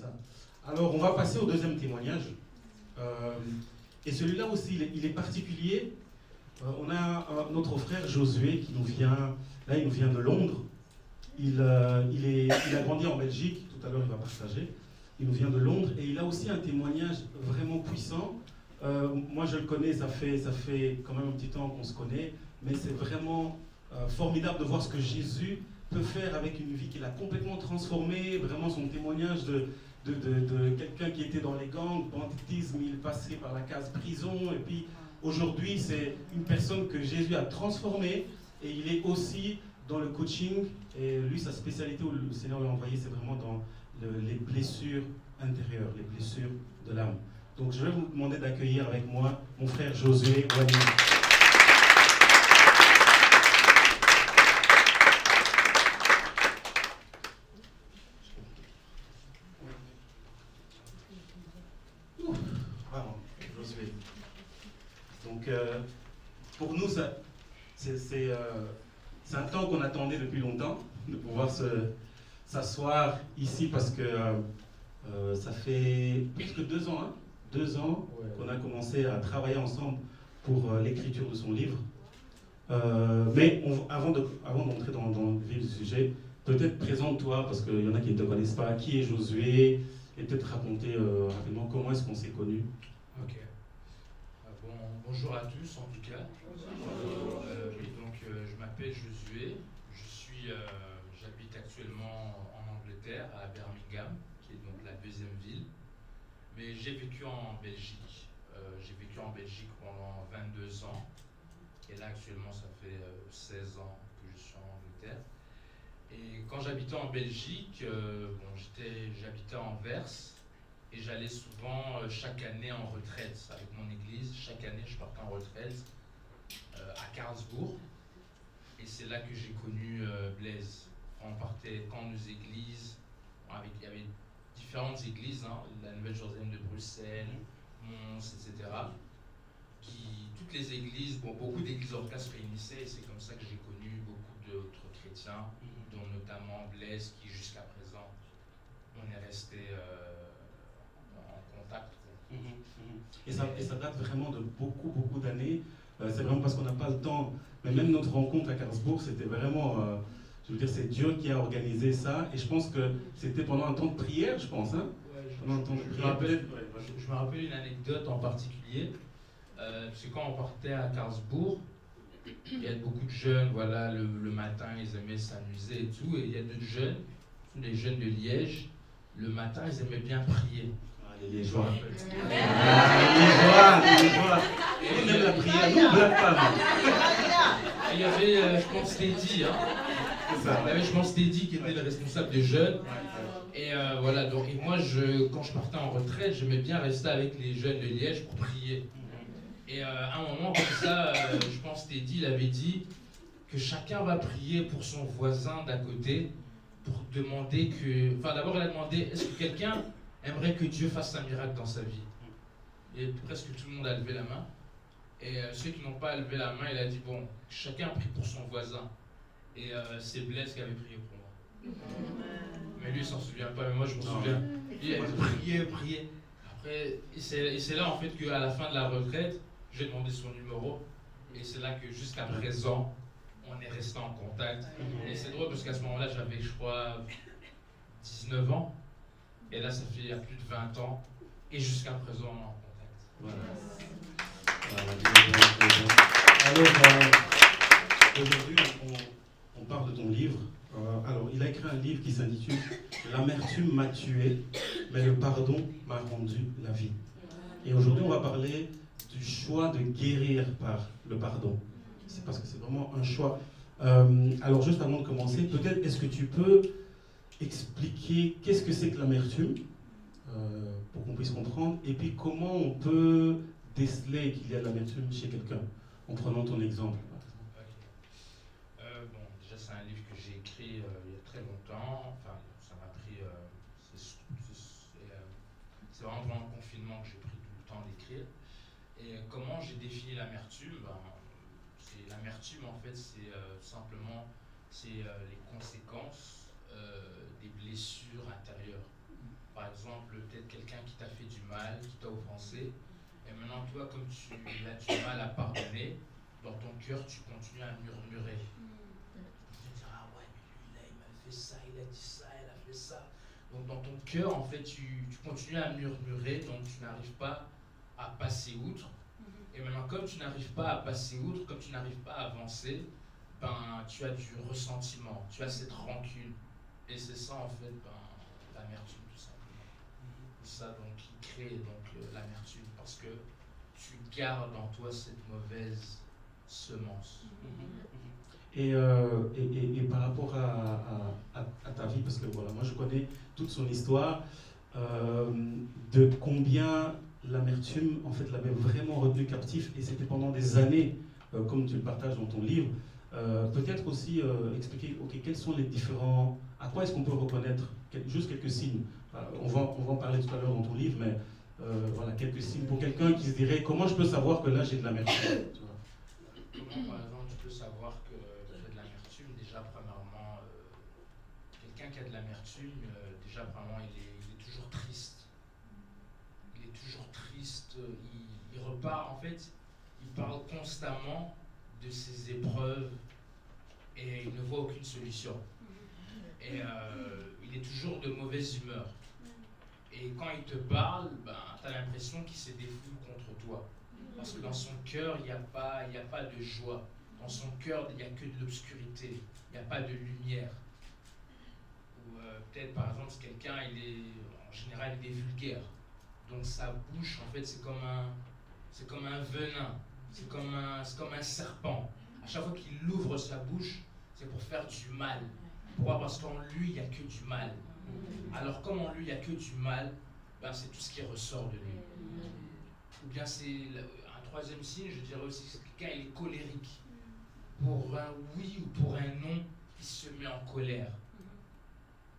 ça. Alors, on va passer au deuxième témoignage. Et celui-là aussi, il est particulier. On a notre frère Josué qui nous vient, là, il nous vient de Londres. Il a grandi en Belgique, tout à l'heure il va partager. Il nous vient de Londres et il a aussi un témoignage vraiment puissant. Moi je le connais, ça fait quand même un petit temps qu'on se connaît, mais c'est vraiment formidable de voir ce que Jésus peut faire avec une vie qu'il a complètement transformée. Vraiment son témoignage de quelqu'un qui était dans les gangs, banditisme, il est passé par la case prison et puis aujourd'hui c'est une personne que Jésus a transformée et il est aussi dans le coaching. Et lui, sa spécialité où le Seigneur l'a envoyé, c'est vraiment dans les blessures intérieures, les blessures de l'âme. Donc je vais vous demander d'accueillir avec moi mon frère Josué Wani. Vraiment, Josué. Donc pour nous, c'est un temps qu'on attendait depuis longtemps, de pouvoir s'asseoir ici parce que ça fait plus que 2 ans, 2 ans qu'on a commencé à travailler ensemble pour l'écriture de son livre. Mais avant d'entrer dans le vif du sujet, peut-être présente-toi, parce qu'il y en a qui ne te connaissent pas, qui est Josué, et peut-être raconter rapidement comment est-ce qu'on s'est connus. Ok. Bonjour à tous en tout cas. Oui, donc je m'appelle Josué. J'habite actuellement en Angleterre, à Birmingham, qui est donc la deuxième ville. Mais j'ai vécu en Belgique. J'ai vécu en Belgique pendant 22 ans. Et là actuellement ça fait 16 ans que je suis en Angleterre. Et quand j'habitais en Belgique, j'habitais à Anvers. Et j'allais souvent, chaque année, en retraite avec mon église. Chaque année, je partais en retraite à Karlsbourg. Et c'est là que j'ai connu Blaise. Quand nos églises, il y avait différentes églises, la Nouvelle Jérusalem de Bruxelles, Mons, etc. Toutes les églises, beaucoup d'églises locales se réunissaient. Et c'est comme ça que j'ai connu beaucoup d'autres chrétiens, dont notamment Blaise, qui jusqu'à présent, on est resté en contact. Et ça date vraiment de beaucoup d'années. C'est vraiment parce qu'on n'a pas le temps. Mais même notre rencontre à Karlsbourg, c'était vraiment, je veux dire, c'est Dieu qui a organisé ça. Et je pense que c'était pendant un temps de prière, je pense. Hein? Je me rappelle une anecdote en particulier. Parce que quand on partait à Karlsbourg, il y a beaucoup de jeunes, voilà, le matin, ils aimaient s'amuser et tout. Et il y a d'autres jeunes, les jeunes de Liège, le matin, ils aimaient bien prier. Les Liégeois. Les Liégeois. On aime la prière, nous, on ne blague pas. Il y avait, je pense, Teddy. C'est ça. Il y avait, je pense, Teddy qui était le responsable des jeunes. Et voilà, donc, et moi, quand je partais en retraite, j'aimais bien rester avec les jeunes de Liège pour prier. Et à un moment comme ça, je pense Teddy, il avait dit que chacun va prier pour son voisin d'à côté, pour demander que... Enfin, d'abord, il a demandé, est-ce que quelqu'un aimerait que Dieu fasse un miracle dans sa vie? Et presque tout le monde a levé la main. Et ceux qui n'ont pas levé la main, il a dit, bon, chacun prie pour son voisin. Et c'est Blaise qui avait prié pour moi. Mais lui, il s'en souvient pas, mais moi, je me souviens. Il a prié. Après, et c'est là, en fait, qu'à la fin de la retraite, j'ai demandé son numéro. Et c'est là que, jusqu'à présent, on est resté en contact. Et c'est drôle, parce qu'à ce moment-là, j'avais, je crois, 19 ans. Et là, ça fait il y a plus de 20 ans. Et jusqu'à présent, on est en contact. Alors, aujourd'hui, on parle de ton livre. Alors, il a écrit un livre qui s'intitule « L'amertume m'a tué, mais le pardon m'a rendu la vie ». Et aujourd'hui, on va parler du choix de guérir par le pardon. C'est parce que c'est vraiment un choix. Alors, juste avant de commencer, peut-être est-ce que tu peux expliquer qu'est-ce que c'est que l'amertume, pour qu'on puisse comprendre, et puis comment on peut déceler qu'il y a de l'amertume chez quelqu'un, en prenant ton exemple. Déjà c'est un livre que j'ai écrit il y a très longtemps, enfin ça m'a pris, c'est vraiment pendant le confinement que j'ai pris tout le temps d'écrire. Et comment j'ai défini l'amertume? L'amertume en fait c'est simplement les conséquences des blessures intérieures. par exemple, peut-être quelqu'un qui t'a fait du mal, qui t'a offensé, et maintenant toi, comme tu as du mal à pardonner, dans ton cœur, tu continues à murmurer. Tu te dis, ah ouais, mais lui, là, il m'a fait ça, il a dit ça, il a fait ça. Donc dans ton cœur, en fait, tu continues à murmurer, donc tu n'arrives pas à passer outre. Et maintenant, comme tu n'arrives pas à passer outre, comme tu n'arrives pas à avancer, ben, tu as du ressentiment, tu as cette rancune. Et c'est ça, en fait, ben, l'amertume, tout simplement. C'est ça, donc, qui crée donc, l'amertume, parce que tu gardes en toi cette mauvaise semence. Et par rapport à ta vie, parce que voilà, moi je connais toute son histoire, de combien l'amertume, en fait, l'avait vraiment retenu captif, et c'était pendant des années, comme tu le partages dans ton livre. Peut-être aussi expliquer, ok, quels sont les différents, à quoi est-ce qu'on peut reconnaître, juste quelques signes. On va en parler tout à l'heure dans ton livre, mais voilà, quelques signes pour quelqu'un qui se dirait, comment je peux savoir que là j'ai de l'amertume, tu vois. Comment, par exemple, tu peux savoir que tu as de l'amertume? Déjà, premièrement, quelqu'un qui a de l'amertume, déjà, premièrement, il est toujours triste. Il est toujours triste. Il repart, en fait, il parle constamment de ses épreuves et il ne voit aucune solution. Et il est toujours de mauvaise humeur. Et quand il te parle, ben, tu as l'impression qu'il se défoule contre toi. Parce que dans son cœur, il n'y a pas de joie. Dans son cœur, il n'y a que de l'obscurité. Il n'y a pas de lumière. Ou peut-être, par exemple, si quelqu'un, en général, il est vulgaire. Donc sa bouche, en fait, c'est comme un venin. C'est comme un serpent. À chaque fois qu'il ouvre sa bouche, c'est pour faire du mal. Pourquoi? Parce qu'en lui, il n'y a que du mal. Alors, comme en lui, il n'y a que du mal, ben, c'est tout ce qui ressort de lui. Ou bien c'est un troisième signe, je dirais aussi, c'est que quelqu'un il est colérique. Pour un oui ou pour un non, il se met en colère.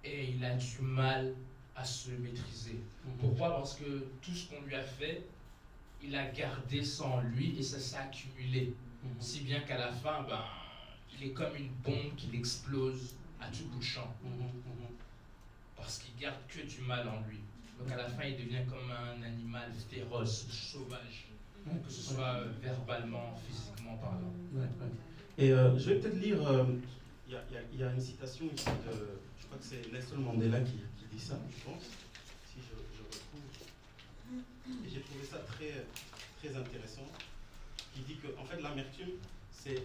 Et il a du mal à se maîtriser. Pourquoi? Parce que tout ce qu'on lui a fait, il a gardé ça en lui et ça s'est accumulé. Si bien qu'à la fin, ben, il est comme une bombe qui explose à tout bout de champ. Parce qu'il garde que du mal en lui. Donc à la fin, il devient comme un animal féroce, sauvage, que ce soit verbalement, physiquement parlant. Et je vais peut-être lire, il y a une citation ici je crois que c'est Nelson Mandela qui dit ça, je pense, si je retrouve. Et j'ai trouvé ça très, très intéressant, qui dit que en fait l'amertume, c'est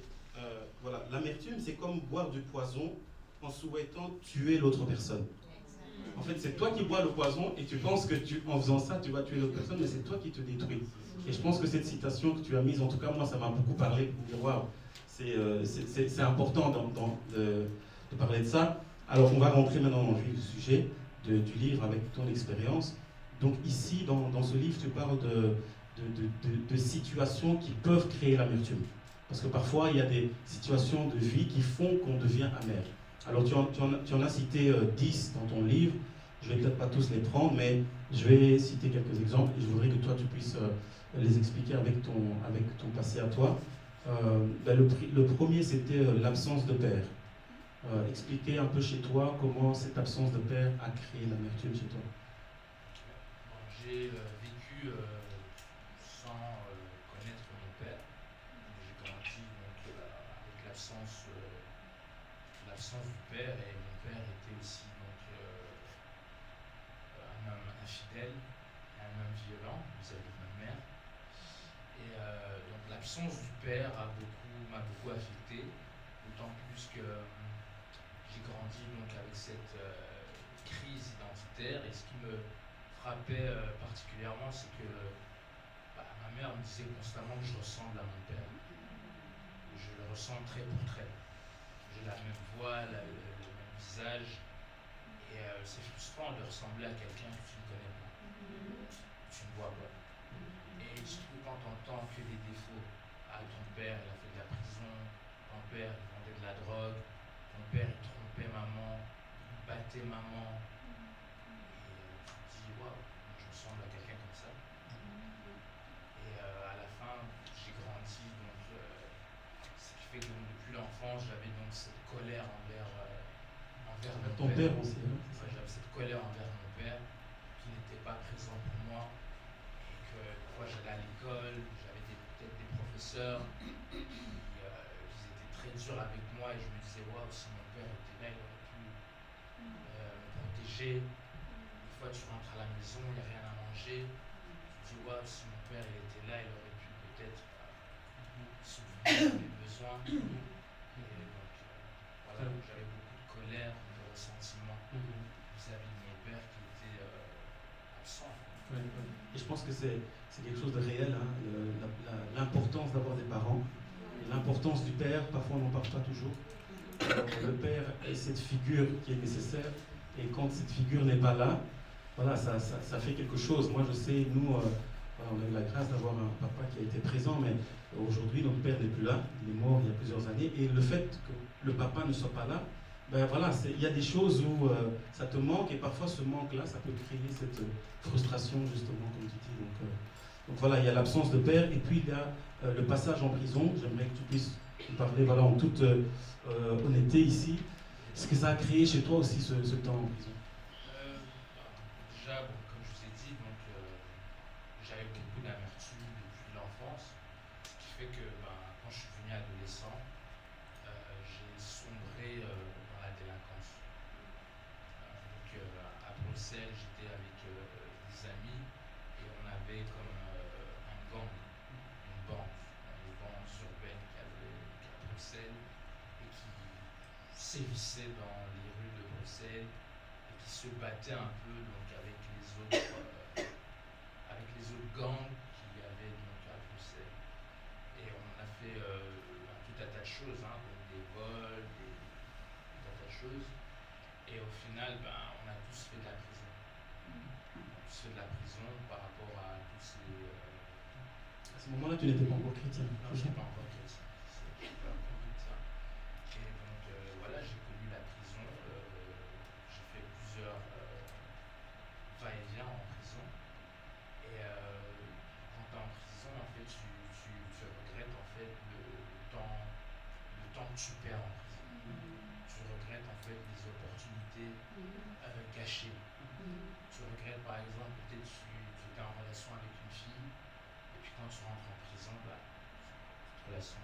voilà, l'amertume, c'est comme boire du poison en souhaitant tuer l'autre personne. En fait, c'est toi qui bois le poison et tu penses que en faisant ça, tu vas tuer l'autre personne, mais c'est toi qui te détruis. Et je pense que cette citation que tu as mise, en tout cas, moi, ça m'a beaucoup parlé pour dire, waouh, c'est important de parler de ça. Alors, on va rentrer maintenant dans le vif du sujet du livre avec ton expérience. Donc, ici, dans ce livre, tu parles de situations qui peuvent créer l'amertume. Parce que parfois, il y a des situations de vie qui font qu'on devient amer. Alors, tu en as cité 10 dans ton livre. Je ne vais peut-être pas tous les prendre, mais je vais citer quelques exemples et je voudrais que toi, tu puisses les expliquer avec ton passé à toi. Le premier, c'était l'absence de père. Expliquer un peu chez toi comment cette absence de père a créé l'amertume chez toi. J'ai vécu sans connaître mon père. J'ai grandi donc, avec l'absence du père, et mon père était aussi donc, un homme infidèle, un homme violent vis-à-vis de ma mère. Et donc l'absence du père m'a beaucoup affecté, d'autant plus que j'ai grandi donc avec cette crise identitaire, et ce qui me frappait particulièrement, c'est que ma mère me disait constamment que je ressemble à mon père. Je le ressemble trait pour trait. J'ai la même voix, le même visage, et c'est frustrant de ressembler à quelqu'un que tu ne connais pas, que tu ne vois pas. Et surtout quand tu entends que des défauts. Ton père, il a fait de la prison, ton père, il vendait de la drogue, ton père, il trompait maman, il battait maman. Et tu te dis, waouh, je ressemble à quelqu'un comme ça. Et à la fin, j'ai grandi, donc ce qui fait que depuis l'enfance, j'avais donc cette colère envers mon ton père aussi, hein? J'avais cette colère envers mon père. l'école, j'avais peut-être des professeurs qui étaient très durs avec moi et je me disais, waouh, si mon père était là, il aurait pu me protéger. Des fois, tu rentres à la maison, il n'y a rien à manger. Tu te dis, waouh, si mon père il était là, il aurait pu peut-être subvenir à mes besoins. Et donc, voilà, j'avais beaucoup de colère, de ressentiment vis-à-vis de mon père qui était absent. Ouais, ouais. Et je pense que c'est quelque chose de réel, hein, l'importance d'avoir des parents, l'importance du père, parfois on n'en parle pas toujours. Le père est cette figure qui est nécessaire, et quand cette figure n'est pas là, voilà, ça fait quelque chose. Moi je sais, nous, voilà, on a eu la grâce d'avoir un papa qui a été présent, mais aujourd'hui notre père n'est plus là, il est mort il y a plusieurs années, et le fait que le papa ne soit pas là, ben voilà, il y a des choses où ça te manque, et parfois ce manque-là, ça peut créer cette frustration, justement, comme tu dis. Donc voilà, il y a l'absence de père, et puis il y a le passage en prison. J'aimerais que tu puisses nous parler, voilà, en toute honnêteté ici, ce que ça a créé chez toi aussi, ce temps en prison. Déjà, bon, comme je vous ai dit, donc, j'avais beaucoup d'amertume depuis l'enfance, ce qui fait que quand je suis devenu adolescent, j'ai sombré dans la délinquance. Donc, à Bruxelles, j'étais avec des amis et on avait comme un gang, une bande urbaine qui à Bruxelles et qui sévissait dans les rues de Bruxelles et qui se battait un peu donc, avec les autres gangs qu'il y avait donc, à Bruxelles. Et on a fait tout un tas de choses, hein, donc des vols, tout un tas de choses. Et au final, on a tous fait de la prison. On a tous fait de la prison par rapport à tous ces... À ce moment-là, tu n'étais pas encore chrétien. Non, je n'étais pas encore chrétien. Je n'étais pas encore chrétien. Et donc, voilà, j'ai connu la prison. J'ai fait plusieurs va-et-vient en prison. Et quand tu es en prison, en fait, tu regrettes en fait, le temps que tu perds en prison. Tu regrettes en fait les opportunités gâchées. Tu regrettes par exemple, peut-être tu étais en relation avec une fille, et puis quand tu rentres en prison, cette relation,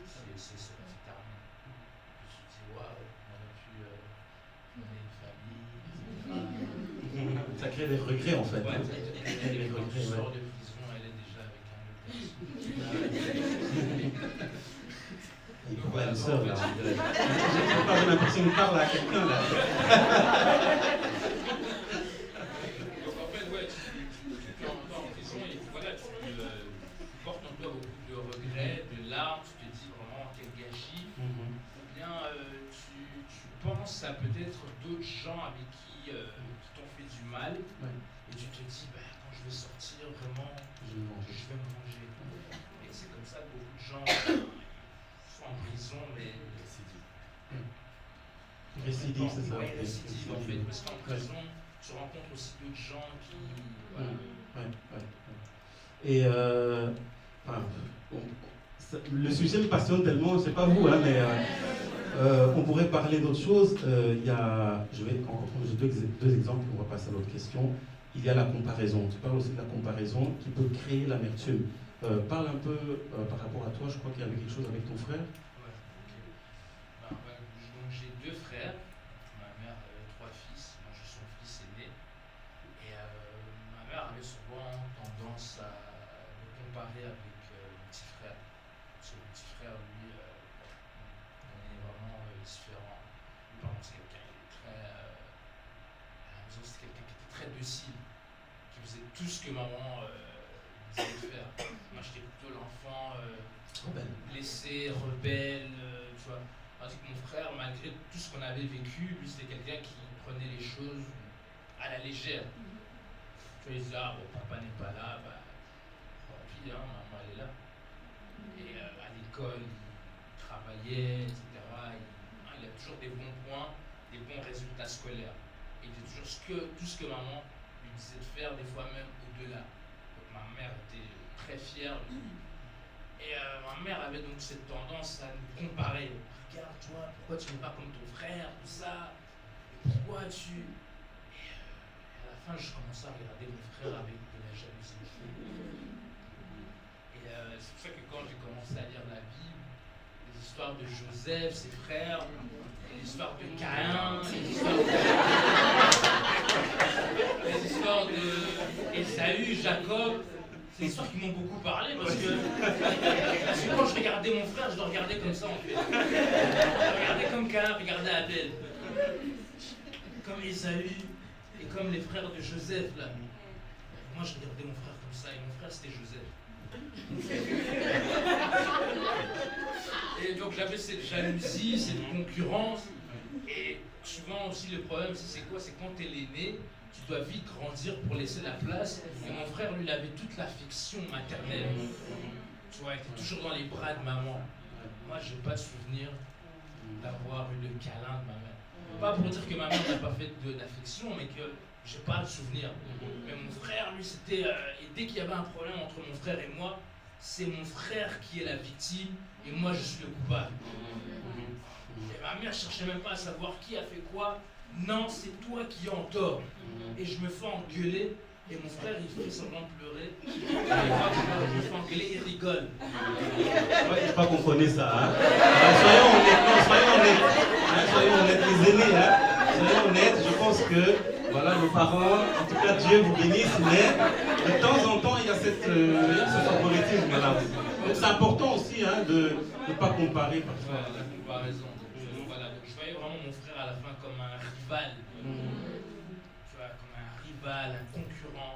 c'est terminé. Et puis tu te dis, waouh, on aurait pu mener une famille, etc. Ça crée des regrets en fait. Ouais, des quand tu regrets, sors ouais. de prison, elle est déjà avec un autre personne. Il pourrait une sœur là. J'ai l'impression de parler à quelqu'un là. Donc en fait, ouais, tu es en prison et voilà, tu portes en toi beaucoup de regrets, de larmes, tu te dis vraiment quel gâchis. Ou bien tu penses à peut-être d'autres gens avec qui t'ont fait du mal, et tu te dis, quand je vais sortir, vraiment, je vais me venger. Et c'est comme ça que beaucoup de gens sont en prison, mais récidive, c'est ça. Oui, récidive en fait, parce qu'en prison, tu rencontres aussi d'autres gens qui... Voilà. Et le sujet me passionne tellement, je sais pas vous, hein, mais on pourrait parler d'autre chose. Je vais encore prendre deux exemples, on va passer à l'autre question. Il y a la comparaison. Tu parles aussi de la comparaison qui peut créer l'amertume. Parle un peu par rapport à toi, je crois qu'il y avait quelque chose avec ton frère. Ouais, ok. Donc j'ai deux frères. Ma mère avait trois fils. Moi je suis son fils aîné. Et ma mère avait souvent tendance à me comparer avec mon petit frère. Parce que mon petit frère, lui, on est vraiment différent. Lui, par exemple, c'est quelqu'un qui est très. C'est quelqu'un qui était très docile, qui faisait tout ce que maman disait de faire. Moi, j'étais plutôt l'enfant blessé, rebelle, tu vois. Tandis que mon frère, malgré tout ce qu'on avait vécu, lui, c'était quelqu'un qui prenait les choses à la légère. Tu vois, il disait, bon, papa n'est pas là, tant pis, hein, maman, elle est là. Et à l'école, il travaillait, etc. Il a toujours des bons points, des bons résultats scolaires. Et il faisait toujours tout ce que maman lui disait de faire, des fois même au-delà. Donc ma mère était très fière de lui. Et ma mère avait donc cette tendance à nous comparer. Regarde toi, pourquoi tu n'es pas comme ton frère, tout ça. Et pourquoi tu... Et à la fin, je commençais à regarder mon frère avec de la jalousie. c'est pour ça que quand j'ai commencé à lire la Bible, les histoires de Joseph, ses frères, les histoires de Caïn, les histoires de Ésaü, Jacob, c'est des histoires qui m'ont beaucoup parlé parce que quand je regardais mon frère, je le regardais comme ça en fait. Je le regardais comme Caïn regardait Abel. Comme Ésaü et comme les frères de Joseph là. Moi je regardais mon frère comme ça et mon frère c'était Joseph. Et donc j'avais cette jalousie, cette concurrence. Et souvent aussi le problème c'est quoi? C'est quand t'es l'aîné, tu dois vite grandir pour laisser la place. Et mon frère lui il avait toute l'affection maternelle. Tu vois, il était toujours dans les bras de maman. Moi j'ai pas de souvenir d'avoir eu le câlin de ma mère. Pas pour dire que ma mère n'a pas fait d'affection, mais que j'ai pas de souvenir. Mais mon frère, lui, c'était... et dès qu'il y avait un problème entre mon frère et moi, c'est mon frère qui est la victime et moi, je suis le coupable. Et ma mère cherchait même pas à savoir qui a fait quoi. Non, c'est toi qui es en tort. Et je me fais engueuler. Et mon frère, il fait semblant de pleurer. Et je me fais engueuler, il rigole. Ouais, je crois qu'on connaît ça. Hein. Soyons honnêtes. Soyons honnêtes, les aînés. Hein. Soyons honnêtes, je pense que voilà, nos parents, en tout cas Dieu vous bénisse, mais de temps en temps, il y a ce favoritisme. Voilà. Donc c'est important aussi hein, de ne pas comparer parfois. La comparaison. Voilà. Donc, je voyais vraiment mon frère à la fin comme un rival. Un concurrent.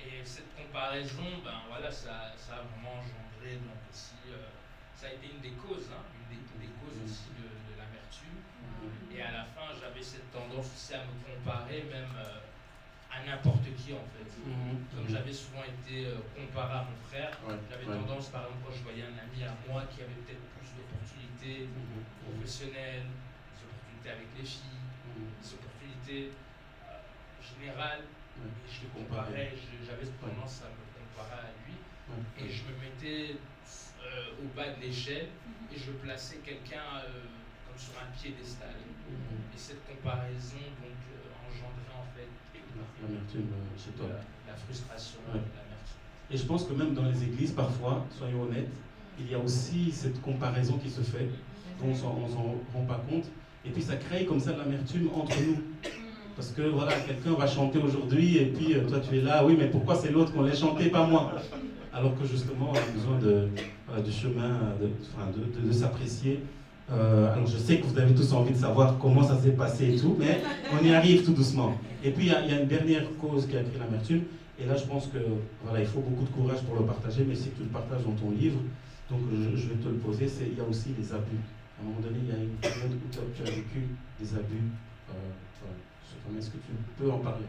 Et cette comparaison, ben voilà, ça a vraiment engendré donc aussi, ça a été une des causes, hein, une des causes aussi de l'amertume. Et à la fin, j'avais cette tendance aussi à me comparer même à n'importe qui en fait. Comme j'avais souvent été comparé à mon frère, j'avais tendance, par exemple, quand je voyais un ami à moi qui avait peut-être plus d'opportunités professionnelles, des opportunités avec les filles, des opportunités général, et je le comparais, j'avais tendance à me comparer à lui, et je me mettais au bas de l'échelle, et je plaçais quelqu'un comme sur un piédestal. Et cette comparaison donc engendrait en fait l'amertume chez toi. La frustration, l'amertume. Et je pense que même dans les églises, parfois, soyons honnêtes, il y a aussi cette comparaison qui se fait, dont on ne s'en rend pas compte, et puis ça crée comme ça de l'amertume entre nous. Parce que voilà, quelqu'un va chanter aujourd'hui et puis toi tu es là, oui mais pourquoi c'est l'autre qu'on l'a chanté, pas moi? Alors que justement on a besoin du chemin, de s'apprécier. Alors je sais que vous avez tous envie de savoir comment ça s'est passé et tout, mais on y arrive tout doucement. Et puis il y a une dernière cause qui a créé l'amertume, et là je pense que voilà, il faut beaucoup de courage pour le partager, mais si tu le partages dans ton livre, donc je vais te le poser, il y a aussi les abus. À un moment donné, il y a une période où tu as vécu des abus. Est-ce que tu peux en parler?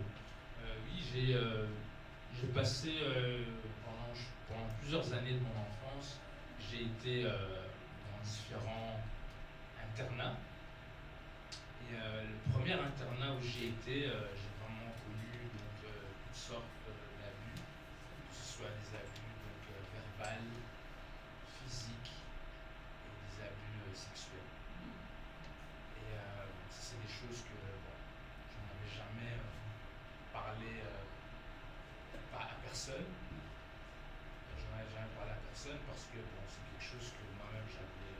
Oui, j'ai passé pendant plusieurs années de mon enfance, j'ai été dans différents internats. Et le premier internat où j'ai été, j'ai vraiment connu donc, toutes sortes d'abus, que ce soit des abus donc, verbaux, physiques et des abus sexuels. Et c'est des choses que je n'avais jamais parlé à personne. J'en avais jamais parlé à personne parce que bon, c'est quelque chose que moi-même j'avais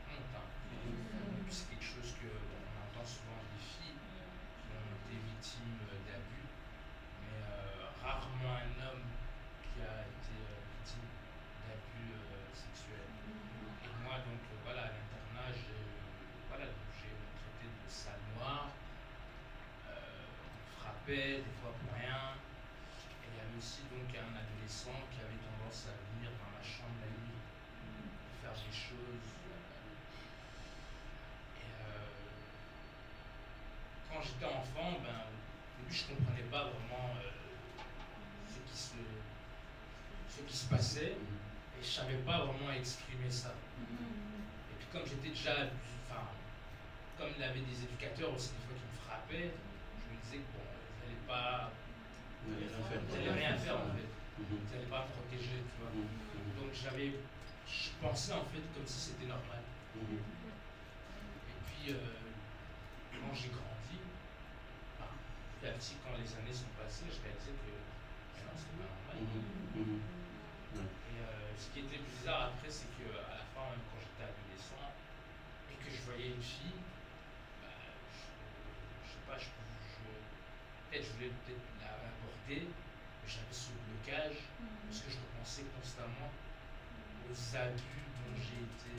honte. Hein. Et puis c'est quelque chose que on entend souvent des filles qui ont été victimes d'abus, mais rarement un homme qui a été victime d'abus sexuels. Et moi donc voilà, à l'internat, j'ai traité de sale noir. Frappait des fois pour rien. Et il y avait aussi donc un adolescent qui avait tendance à venir dans ma chambre la nuit, faire des choses. Et quand j'étais enfant, au début je ne comprenais pas vraiment ce qui se passait, et je ne savais pas vraiment exprimer ça. Et puis comme j'étais déjà, comme il y avait des éducateurs aussi des fois qui me frappaient, je me disais que bon, vous n'allez rien faire en fait. Vous n'allez pas me protéger, tu vois. Donc je pensais en fait comme si c'était normal. Et puis quand j'ai grandi, petit à petit, quand les années sont passées, je réalisais que non, c'était pas normal. Et Ce qui était bizarre après, c'est qu'à la fin, même quand j'étais adolescent, et que je voyais une fille, je sais pas, peut-être je voulais peut-être l'aborder, mais j'avais ce blocage, parce que je repensais constamment aux abus dont j'ai été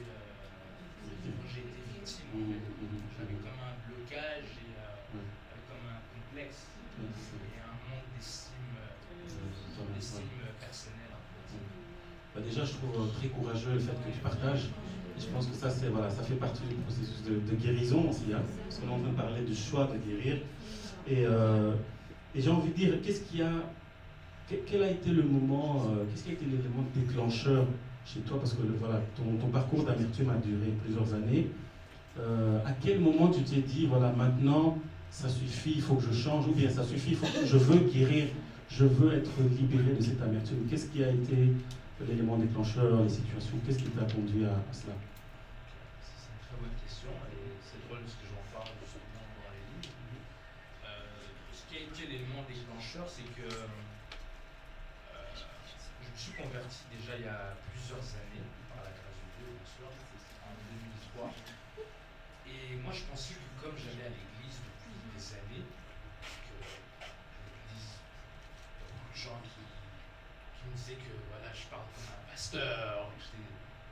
victime. En fait. J'avais comme un blocage et j'avais comme un complexe et un manque d'estime personnelle. En fait. Bah déjà, je trouve très courageux le fait que tu partages. Et je pense que ça, ça fait partie du processus de guérison aussi, hein, parce qu'on est en train de parler du choix de guérir. Et j'ai envie de dire, quel a été le moment, qu'est-ce qui a été l'élément déclencheur chez toi, parce que voilà, ton parcours d'amertume a duré plusieurs années. À quel moment tu t'es dit, voilà, maintenant, ça suffit, il faut que je change, ou bien ça suffit, je veux guérir, je veux être libéré de cette amertume. Qu'est-ce qui a été l'élément déclencheur, les situations, qu'est-ce qui t'a conduit à cela? C'est une très bonne question, et c'est drôle parce que j'en parle justement dans les livres. Ce qui a été l'élément déclencheur, c'est que je me suis converti déjà il y a plusieurs années, par la grâce de Dieu, bien sûr, en 2003. Et moi, je pensais que comme j'allais à l'église depuis des années, que l'église, il y a beaucoup de gens qui me disaient que voilà, je parle comme un pasteur, que j'étais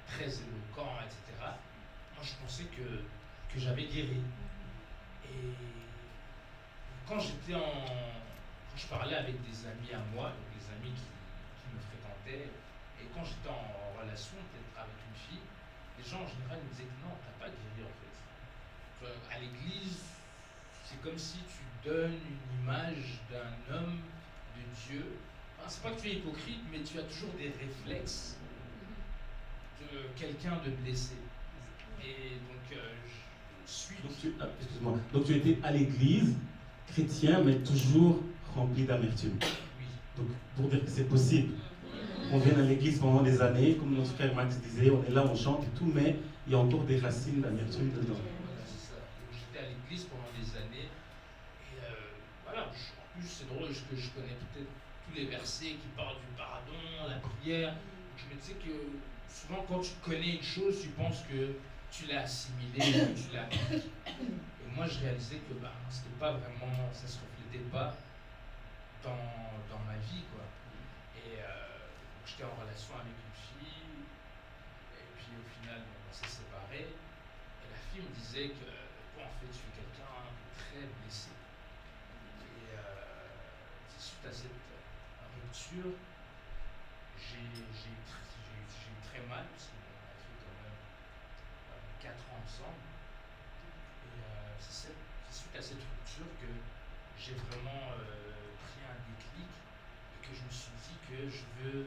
très éloquent, etc. Moi, je pensais que j'avais guéri. Et quand je parlais avec des amis à moi, donc des amis qui me fréquentaient, et quand j'étais en relation peut-être avec une fille, les gens en général me disaient que non, t'as pas guéri en fait. À l'église, c'est comme si tu donnes une image d'un homme de Dieu. Enfin, c'est pas que tu es hypocrite, mais tu as toujours des réflexes de quelqu'un de blessé. Et donc, je suis. Excuse-moi. Donc tu étais à l'église, chrétien, mais toujours rempli d'amertume. Oui. Donc pour dire que c'est possible. On vient à l'église pendant des années, comme notre frère Max disait, on est là, on chante et tout, mais il y a encore des racines d'amertume dedans. Voilà, c'est ça. Donc, j'étais à l'église pendant des années. Et voilà, en plus, c'est drôle que je connais peut-être tous les versets qui parlent du pardon, la prière. Je me disais que souvent, quand tu connais une chose, tu penses que tu l'as assimilée, que tu l'as appris. Et moi, je réalisais que c'était pas vraiment, ça se reflétait pas dans ma vie, quoi. Et j'étais en relation avec une fille, et puis au final, on s'est séparés. Et la fille me disait que, en fait, je suis quelqu'un de très blessé. Et suite à cette rupture, j'ai eu très mal, parce qu'on a fait quand même 4 ans ensemble. Et c'est suite à cette rupture que j'ai vraiment pris un déclic et que je me suis dit que je veux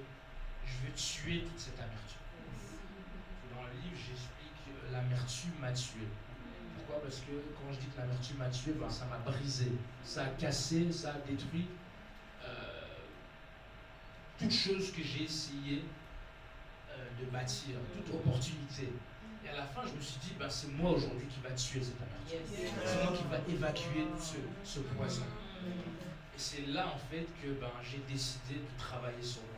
tuer toute cette amertume. Dans le livre, j'explique que l'amertume m'a tué. Pourquoi? Parce que quand je dis que l'amertume m'a tué, ça m'a brisé, ça a cassé, ça a détruit toute chose que j'ai essayé de bâtir, toute opportunité. Et à la fin, je me suis dit, c'est moi aujourd'hui qui va tuer cette amertume. C'est moi qui va évacuer ce poison. Et c'est là, en fait, que j'ai décidé de travailler sur moi.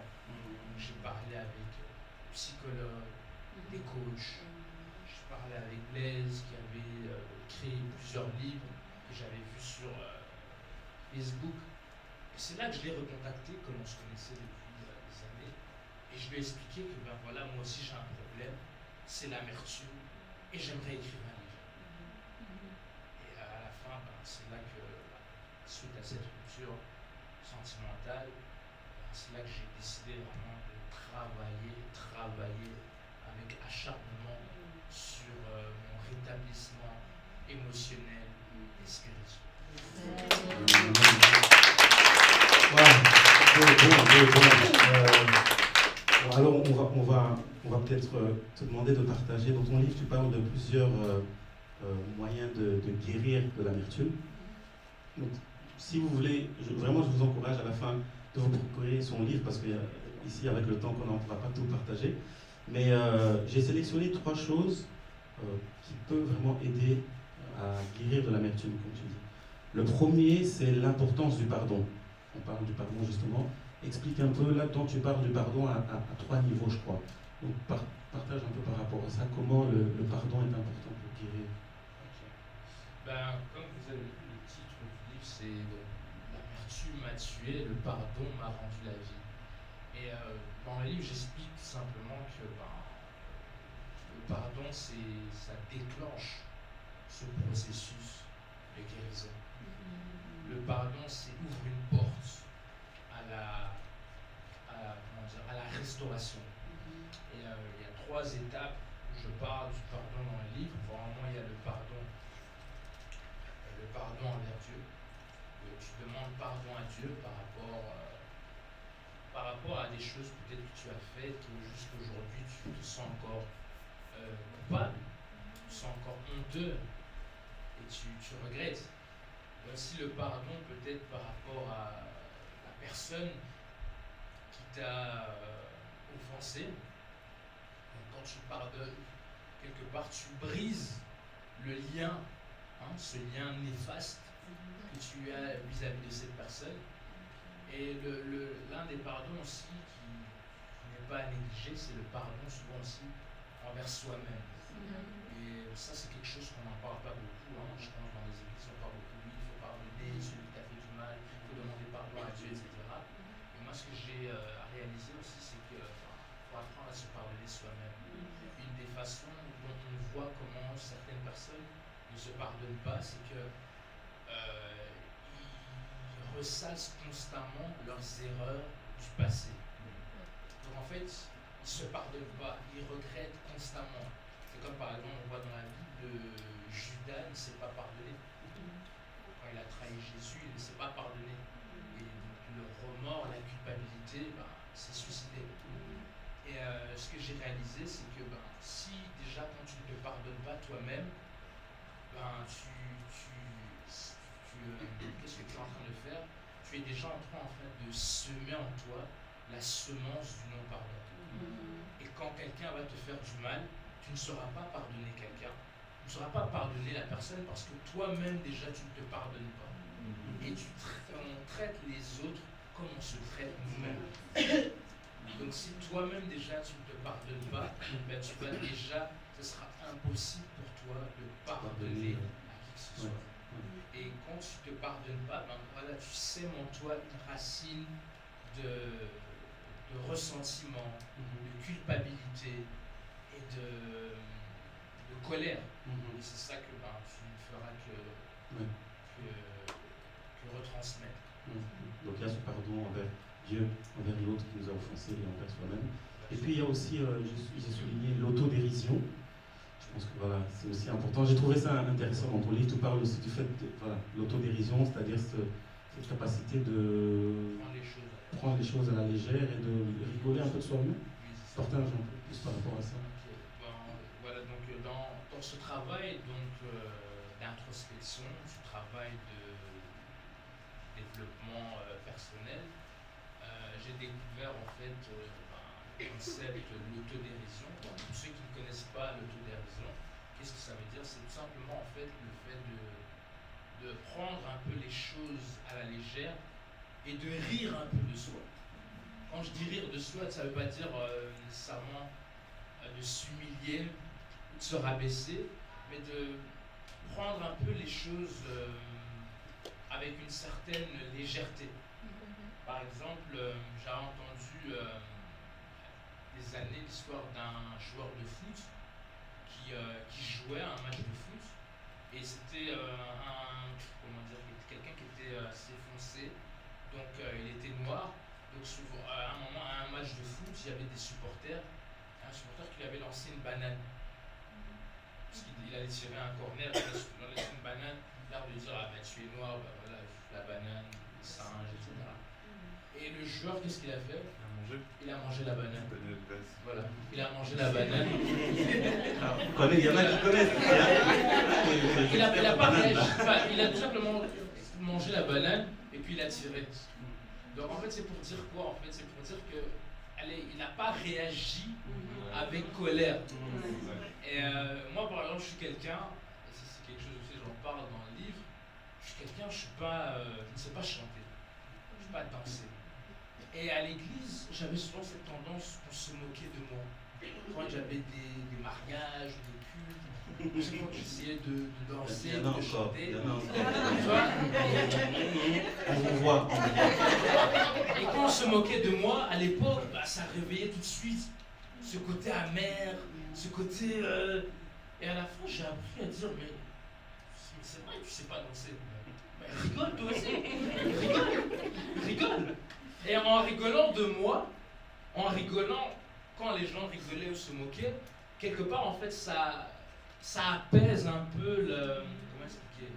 J'ai parlé avec des psychologues, des coachs. J'ai parlé avec Blaise, qui avait créé plusieurs livres que j'avais vus sur Facebook. Et c'est là que je l'ai recontacté, comme on se connaissait depuis des années. Et je lui ai expliqué que voilà, moi aussi j'ai un problème, c'est l'amertume, et j'aimerais écrire un livre. Et à la fin, c'est là que, suite à cette rupture sentimentale, c'est là que j'ai décidé vraiment de travailler avec acharnement sur mon rétablissement émotionnel et spirituel. Alors on va peut-être te demander de partager. Dans ton livre, tu parles de plusieurs moyens de guérir de l'amertume. Donc, si vous voulez, vraiment je vous encourage à la fin de vous procurer son livre, parce que ici avec le temps qu'on ne pourra pas tout partager. Mais j'ai sélectionné 3 choses qui peuvent vraiment aider à guérir de l'amertume, comme tu dis. Le premier, c'est l'importance du pardon. On parle du pardon justement. explique un peu, là-dedans tu parles du pardon à 3 niveaux, je crois. Donc partage un peu par rapport à ça, comment le pardon est important pour guérir. Ben, comme vous avez vu, le titre du livre, c'est l'amertume m'a tué, le pardon m'a rendu la vie. Et dans le livre, j'explique simplement que le pardon, ça déclenche ce processus de guérison. Le pardon, c'est ouvre une porte à la restauration. Et il y a 3 étapes où je parle du pardon dans le livre. Vraiment, il y a le pardon envers Dieu. Tu demandes pardon à Dieu par rapport à des choses peut-être que tu as faites ou jusqu'aujourd'hui tu te sens encore coupable, tu te sens encore honteux et tu regrettes. Il y a aussi le pardon peut-être par rapport à la personne qui t'a offensé. Donc, quand tu pardonnes, quelque part tu brises le lien, ce lien néfaste que tu as vis-à-vis de cette personne. Et l'un des pardons aussi qui n'est pas à négliger, c'est le pardon souvent aussi envers soi-même. Et ça, c'est quelque chose qu'on n'en parle pas beaucoup. Je pense dans les églises, on parle beaucoup, oui, il faut pardonner celui qui t'a fait du mal, il faut demander pardon à Dieu, etc. Et moi, ce que j'ai réalisé aussi, c'est qu'il faut apprendre à se pardonner soi-même. Une des façons dont on voit comment certaines personnes ne se pardonnent pas, c'est que ils ressassent constamment leurs erreurs du passé. Donc en fait, ils ne se pardonnent pas, ils regrettent constamment. C'est comme par exemple, on voit dans la Bible, Judas ne s'est pas pardonné. Quand il a trahi Jésus, il ne s'est pas pardonné. Et donc le remords, la culpabilité, s'est suicidé. Et ce que j'ai réalisé, c'est que si déjà quand tu ne te pardonnes pas toi-même, qu'est-ce que tu es en train de faire? Tu es déjà en train de semer en toi la semence du non-pardon. Et quand quelqu'un va te faire du mal, tu ne sauras pas pardonner quelqu'un, tu ne sauras pas pardonner la personne parce que toi-même déjà tu ne te pardonnes pas. Et on traite les autres comme on se traite nous-mêmes. Donc si toi-même déjà tu ne te pardonnes pas, tu vas déjà, ce sera impossible pour toi de pardonner à qui que ce soit. Et quand tu ne te pardonnes pas, voilà, tu sèmes en toi une racine de ressentiment, de culpabilité et de colère. Et c'est ça que tu ne feras que retransmettre. Donc il y a ce pardon envers Dieu, envers l'autre qui nous a offensés et envers soi-même. Et puis il y a aussi, j'ai souligné l'autodérision. Je pense que voilà, c'est aussi important. J'ai trouvé ça intéressant dans ton livre. Tu parles aussi du fait de l'autodérision, c'est-à-dire cette capacité de prendre les choses à la légère et de rigoler un peu de soi-même. Partage un peu plus par rapport à ça. Voilà, donc dans ce travail d'introspection, ce travail de développement personnel, j'ai découvert en fait le concept de l'autodérision. Pour ceux qui ne connaissent pas l'autodérision, qu'est-ce que ça veut dire? C'est tout simplement en fait le fait de prendre un peu les choses à la légère et de rire un peu de soi. Quand je dis rire de soi, ça ne veut pas dire nécessairement de s'humilier, de se rabaisser, mais de prendre un peu les choses avec une certaine légèreté. Par exemple, j'ai entendu des années l'histoire d'un joueur de foot qui jouait à un match de foot et c'était quelqu'un qui était assez foncé, donc il était noir. Donc souvent, à un moment, à un match de foot, il y avait des supporters, un supporter qui lui avait lancé une banane. Parce qu'il allait tirer un corner, il a laissé une banane, l'air de dire tu es noir, voilà, la banane, les singes, etc. Et le joueur, qu'est-ce qu'il a fait? Il a mangé la banane. Voilà, il a mangé la banane. Il y en a qui connaissent. Il a pas réagi. Il a tout simplement mangé la banane et puis il a tiré. Donc en fait, c'est pour dire quoi? En fait, c'est pour dire que il n'a pas réagi avec colère. Et moi, par exemple, je suis quelqu'un, et ça c'est quelque chose aussi, j'en parle dans le livre, je suis quelqu'un, je ne sais pas chanter, je ne sais pas danser. Et à l'église, j'avais souvent cette tendance pour se moquer de moi. Quand j'avais des mariages, des cultes, chaque fois que j'essayais de danser, de chanter. Tu vois, on voit. et quand on se moquait de moi, à l'époque, ça réveillait tout de suite ce côté amer, ce côté... Et à la fin, j'ai appris à dire, mais c'est vrai que tu sais pas danser. Rigole toi aussi. Rigole. Et en rigolant de moi, en rigolant, quand les gens rigolaient ou se moquaient, quelque part, en fait, ça apaise un peu comment expliquer,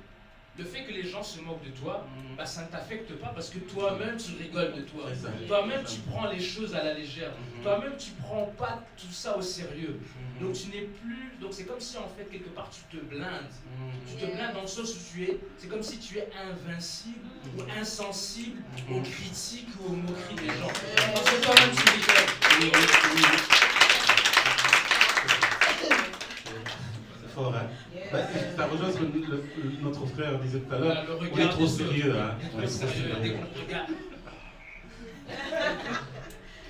le fait que les gens se moquent de toi, ça ne t'affecte pas parce que toi-même tu rigoles de toi. Toi-même tu prends les choses à la légère. Toi-même tu prends pas tout ça au sérieux. Donc tu n'es plus. Donc c'est comme si en fait quelque part tu te blindes. Tu te blindes dans le sens où c'est comme si tu es invincible ou insensible aux critiques ou aux moqueries des gens. Parce que toi-même tu rigoles. C'est fort, hein? Ça rejoint ce que notre frère disait tout à l'heure. On est trop sérieux, hein? On est trop sérieux.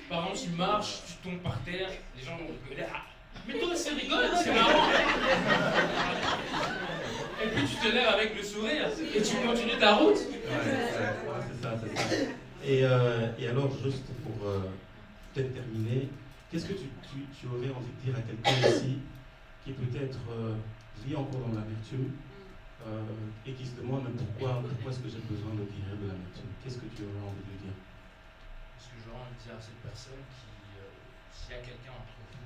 Par exemple, tu marches, tu tombes par terre, les gens vont rigoler. Ah, mais toi aussi rigole, c'est marrant. Et puis tu te lèves avec le sourire et tu continues ta route. C'est ça. Et alors, juste pour peut-être terminer, qu'est-ce que tu aurais envie de dire à quelqu'un ici qui peut-être vit encore dans l'amertume et qui se demande pourquoi est-ce que j'ai besoin de guérir de l'amertume? Qu'est-ce que tu aurais envie de lui dire? Ce que j'aurais envie de dire à cette personne s'il y a quelqu'un entre vous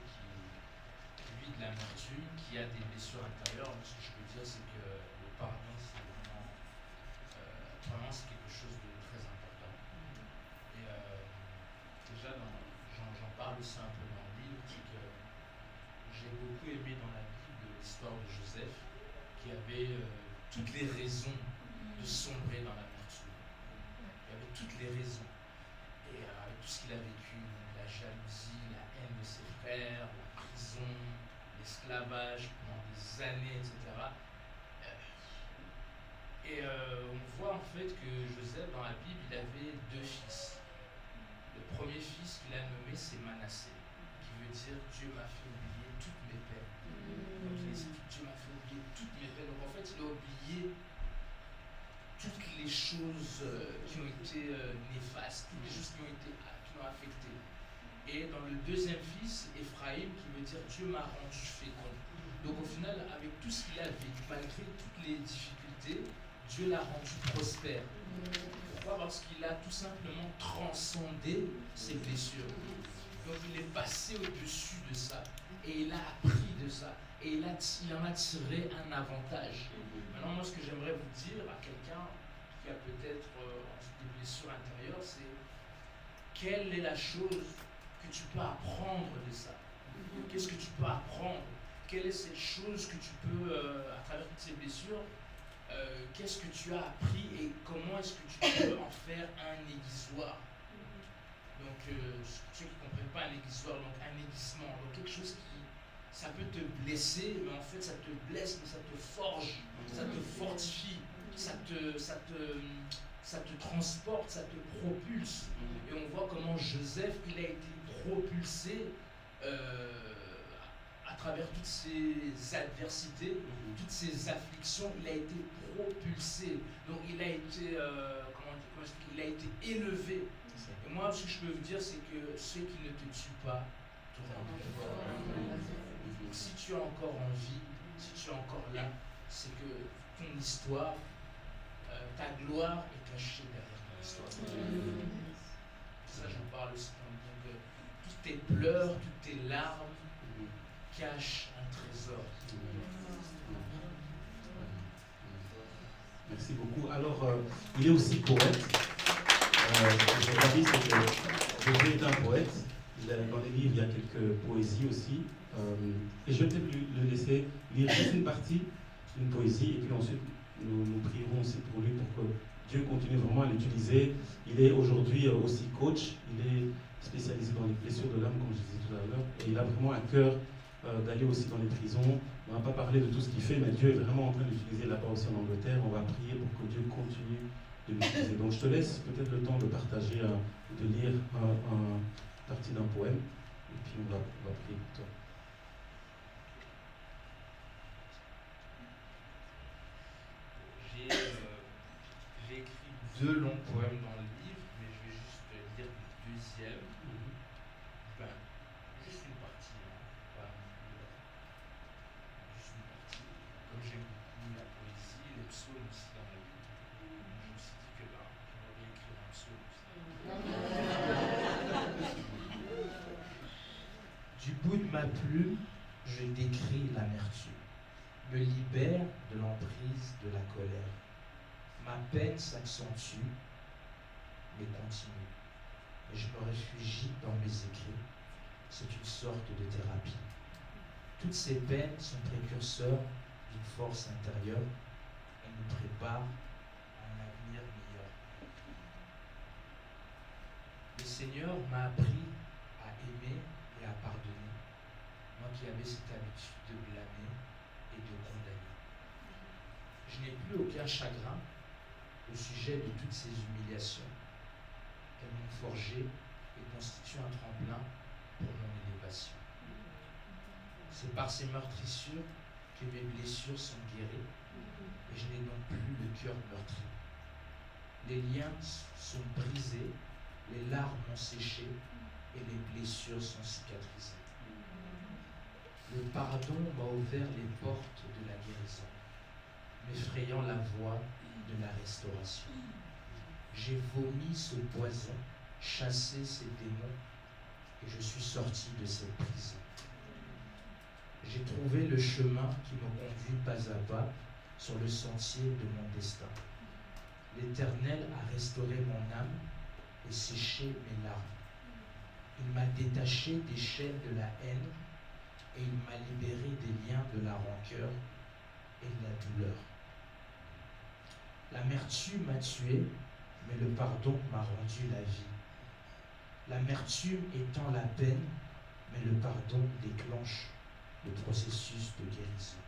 qui vit de l'amertume, qui a des blessures intérieures, ce que je peux dire c'est que le pardon c'est vraiment c'est quelque chose de très important. Et déjà j'en parle aussi un peu dans le livre, c'est que j'ai beaucoup aimé dans la Bible l'histoire de Joseph qui avait toutes les raisons de sombrer dans l'amertume. Il avait toutes les raisons. Et avec tout ce qu'il a vécu, la jalousie, la haine de ses frères, la prison, l'esclavage pendant des années, etc. Et on voit en fait que Joseph, dans la Bible, il avait deux fils. Le premier fils qu'il a nommé, c'est Manassé, qui veut dire Dieu m'a fait oublier toutes mes peines. Donc il dit Dieu m'a fait oublier toutes mes peines. Donc en fait, il a oublié toutes les choses qui ont été néfastes, toutes les choses qui l'ont affecté. Et dans le deuxième fils, Ephraïm, qui veut dire Dieu m'a rendu fécond. Donc au final, avec tout ce qu'il a vécu, malgré toutes les difficultés, Dieu l'a rendu prospère. Pourquoi? Parce qu'il a tout simplement transcendé ses blessures. Donc il est passé au-dessus de ça. Et il a appris de ça. Et il en a tiré un avantage. Maintenant, moi, ce que j'aimerais vous dire à quelqu'un qui a peut-être des blessures intérieures, c'est quelle est la chose que tu peux apprendre de ça? Qu'est-ce que tu peux apprendre? Quelle est cette chose que tu peux, à travers toutes ces blessures, qu'est-ce que tu as appris et comment est-ce que tu peux en faire un aiguisoir? Donc, ceux qui ne comprennent pas un aiguisoir, donc un aiguisement, donc quelque chose qui, ça peut te blesser, mais en fait ça te blesse, mais ça te forge, ça te fortifie, ça te transporte, ça te propulse. Et on voit comment Joseph, il a été propulsé à travers toutes ces adversités, toutes ces afflictions, il a été propulsé. Donc il a été, il a été élevé. Et moi, ce que je peux vous dire, c'est que ceux qui ne te tuent pas te rendent. Donc si tu es encore en vie, si tu es encore là, c'est que ton histoire, ta gloire est cachée derrière ton histoire. Ça, j'en parle aussi. Donc, toutes tes pleurs, toutes tes larmes cachent un trésor. Merci beaucoup. Alors, il est aussi poète. Votre avis, c'est que José est un poète. Dans les livres, il y a quelques poésies aussi. Et je vais peut-être le laisser lire juste une partie d'une poésie, et puis ensuite nous prierons aussi pour lui pour que Dieu continue vraiment à l'utiliser. Il est aujourd'hui aussi coach, il est spécialisé dans les blessures de l'âme, comme je disais tout à l'heure, et il a vraiment un cœur d'aller aussi dans les prisons. On n'a pas parlé de tout ce qu'il fait, mais Dieu est vraiment en train d'utiliser là-bas aussi en Angleterre. On va prier pour que Dieu continue l'utiliser. Donc je te laisse peut-être le temps de partager, de lire une partie d'un poème, et puis on va prier pour toi. J'ai écrit 2 longs poèmes dans le livre, mais je vais juste lire le deuxième. Ben, juste une partie, pas juste une partie. Comme j'aime beaucoup la poésie, les psaumes aussi dans la Bible, je me suis dit que là, j'aimerais bien écrire un psaume aussi. Du bout de ma plume, je décris l'amertume, me libère de l'emprise de la colère. Ma peine s'accentue, mais continue. Et je me réfugie dans mes écrits. C'est une sorte de thérapie. Toutes ces peines sont précurseurs d'une force intérieure. Elles nous préparent à un avenir meilleur. Le Seigneur m'a appris à aimer et à pardonner. Moi qui avais cette habitude de blâmer et de condamner. Je n'ai plus aucun chagrin au sujet de toutes ces humiliations. Elles m'ont forgé et constituent un tremplin pour mon élévation. C'est par ces meurtrissures que mes blessures sont guéries et je n'ai donc plus le cœur meurtri. Les liens sont brisés, les larmes ont séché et les blessures sont cicatrisées. Le pardon m'a ouvert les portes de la guérison, m'effrayant la voie de la restauration. J'ai vomi ce poison, chassé ces démons, et je suis sorti de cette prison. J'ai trouvé le chemin qui me conduit pas à pas sur le sentier de mon destin. L'Éternel a restauré mon âme et séché mes larmes. Il m'a détaché des chaînes de la haine et il m'a libéré des liens de la rancœur et de la douleur. L'amertume m'a tué, mais le pardon m'a rendu la vie. L'amertume étant la peine, mais le pardon déclenche le processus de guérison.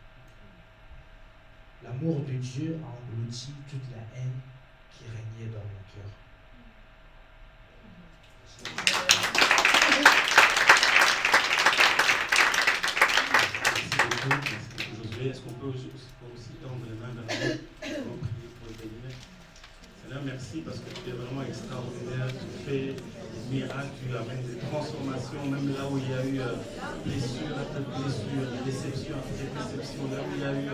L'amour de Dieu a englouti toute la haine qui régnait dans mon cœur. Merci beaucoup, Josué. Est-ce qu'on peut aussi tendre les mains vers nous pour prier pour le bénir? Seigneur, merci parce que tu es vraiment extraordinaire. Tu fais des miracles, tu amènes des transformations, même là où il y a eu blessure après blessure, déception après déception, là où il y a eu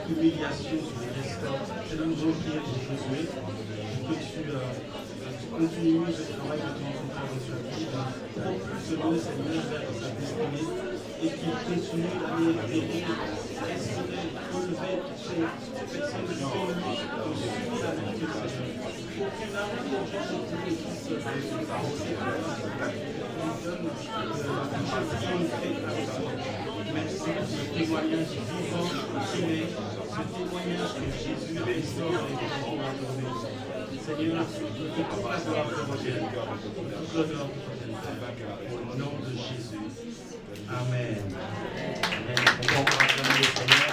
humiliation, tu les restaures. Seigneur, nous allons prier pour Josué, que tu continues ce travail que tu es en train de faire dans sa vie, selon Seigneur, vers sa destinée, et qu'il continue d'aller guérir, restaurer, relever ces personnes qui sont venues au suivi la nature, Seigneur. Aucune âme aujourd'hui qui se fait avancer à la on donne la priorité avec toi. Merci pour ce témoignage vivant qui est ce témoignage que Jésus restaure et que tu vas donner. Seigneur, que toute la gloire te revienne. Toute la gloire te revienne. Au nom de Jésus. Amen. Amen. On va acclamer le Seigneur.